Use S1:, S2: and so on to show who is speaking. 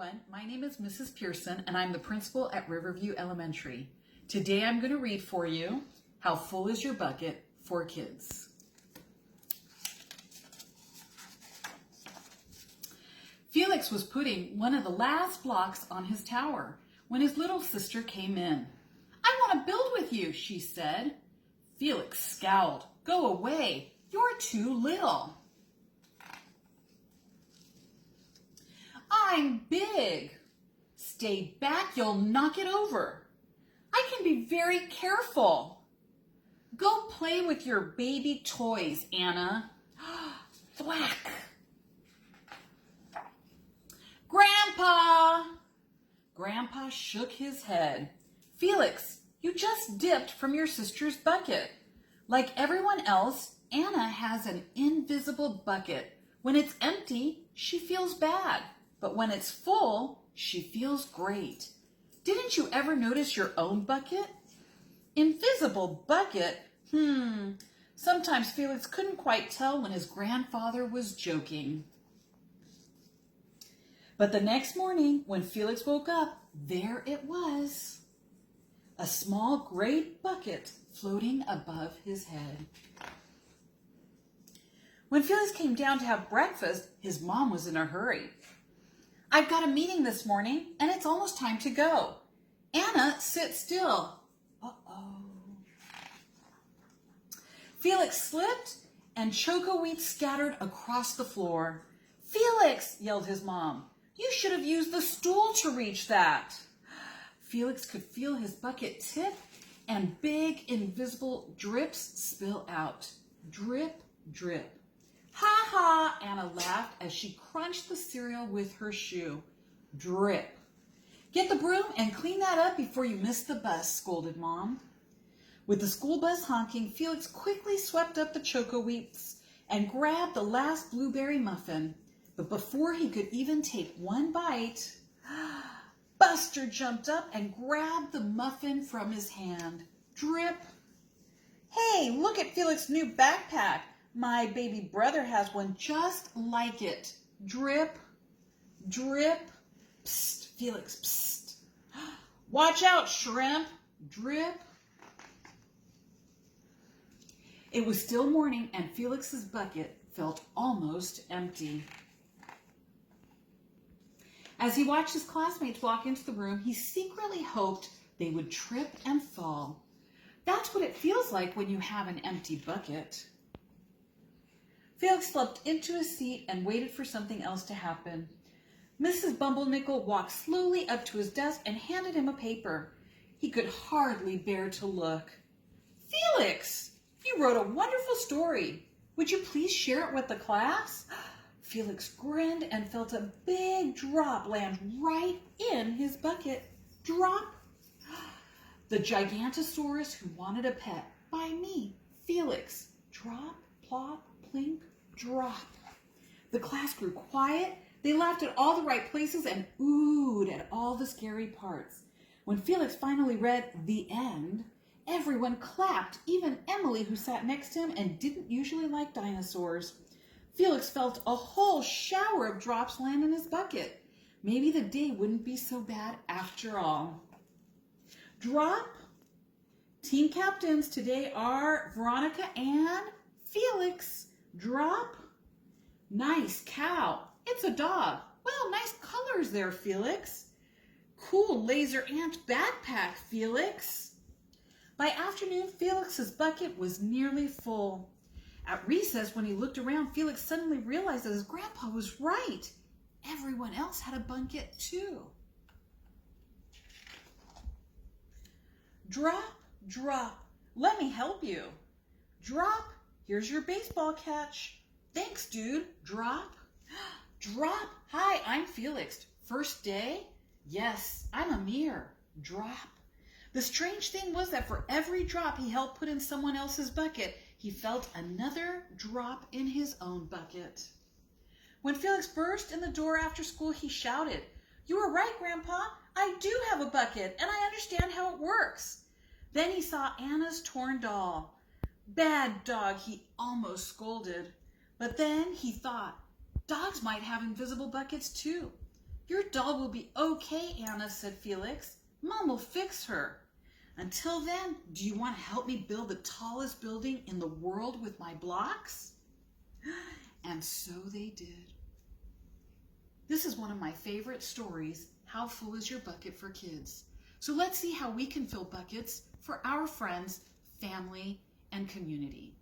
S1: everyone. My name is Mrs. Pearson, and I'm the principal at Riverview Elementary. Today I'm going to read for you How Full Is Your Bucket for Kids. Felix was putting one of the last blocks on his tower when his little sister came in. "I want to build with you," she said. Felix scowled. "Go away. You're too little." "I'm big." "Stay back, you'll knock it over." "I can be very careful." "Go play with your baby toys, Anna." Thwack. "Grandpa!" Grandpa shook his head. "Felix, you just dipped from your sister's bucket. Like everyone else, Anna has an invisible bucket. When it's empty, she feels bad. But when it's full, she feels great. Didn't you ever notice your own bucket?" Invisible bucket? Sometimes Felix couldn't quite tell when his grandfather was joking. But the next morning, when Felix woke up, there it was. A small gray bucket floating above his head. When Felix came down to have breakfast, his mom was in a hurry. "I've got a meeting this morning, and it's almost time to go. Anna, sit still." Uh-oh. Felix slipped, and choco wheat scattered across the floor. "Felix," yelled his mom, "you should have used the stool to reach that." Felix could feel his bucket tip, and big invisible drips spill out. Drip, drip. "Ha ha," Anna laughed as she crunched the cereal with her shoe. Drip. "Get the broom and clean that up before you miss the bus," scolded Mom. With the school bus honking, Felix quickly swept up the choco wheats and grabbed the last blueberry muffin. But before he could even take one bite, Buster jumped up and grabbed the muffin from his hand. Drip. "Hey, look at Felix's new backpack. My baby brother has one just like it." Drip, drip. "Psst, Felix, psst. Watch out, shrimp." Drip. It was still morning, and Felix's bucket felt almost empty. As he watched his classmates walk into the room, he secretly hoped they would trip and fall. That's what it feels like when you have an empty bucket. Felix slumped into his seat and waited for something else to happen. Mrs. Bumblenickel walked slowly up to his desk and handed him a paper. He could hardly bear to look. "Felix, you wrote a wonderful story. Would you please share it with the class?" Felix grinned and felt a big drop land right in his bucket. Drop. "The Gigantosaurus Who Wanted a Pet, by me, Felix." Drop, plop, plink, drop. The class grew quiet. They laughed at all the right places and oohed at all the scary parts. When Felix finally read "The End," everyone clapped, even Emily, who sat next to him and didn't usually like dinosaurs. Felix felt a whole shower of drops land in his bucket. Maybe the day wouldn't be so bad after all. Drop. Team captains today are Veronica and Felix. Drop. "Nice cow. It's a dog. Well, nice colors there, Felix." "Cool laser ant backpack, Felix." By afternoon, Felix's bucket was nearly full. At recess, when he looked around, Felix suddenly realized that his grandpa was right. Everyone else had a bucket too. Drop, drop. "Let me help you." Drop. "Here's your baseball catch." "Thanks, dude." Drop. Drop. "Hi, I'm Felix. First day?" "Yes, I'm Amir." Drop. The strange thing was that for every drop he helped put in someone else's bucket, he felt another drop in his own bucket. When Felix burst in the door after school, he shouted, "You were right, Grandpa. I do have a bucket, and I understand how it works." Then he saw Anna's torn doll. "Bad dog," he almost scolded. But then he thought, dogs might have invisible buckets too. Your doll will be okay, Anna, said Felix. Mom will fix her. Until then, do you want to help me build the tallest building in the world with my blocks? And so they did. This is one of my favorite stories, How Full is Your Bucket for Kids? So let's see how we can fill buckets for our friends, family, and community.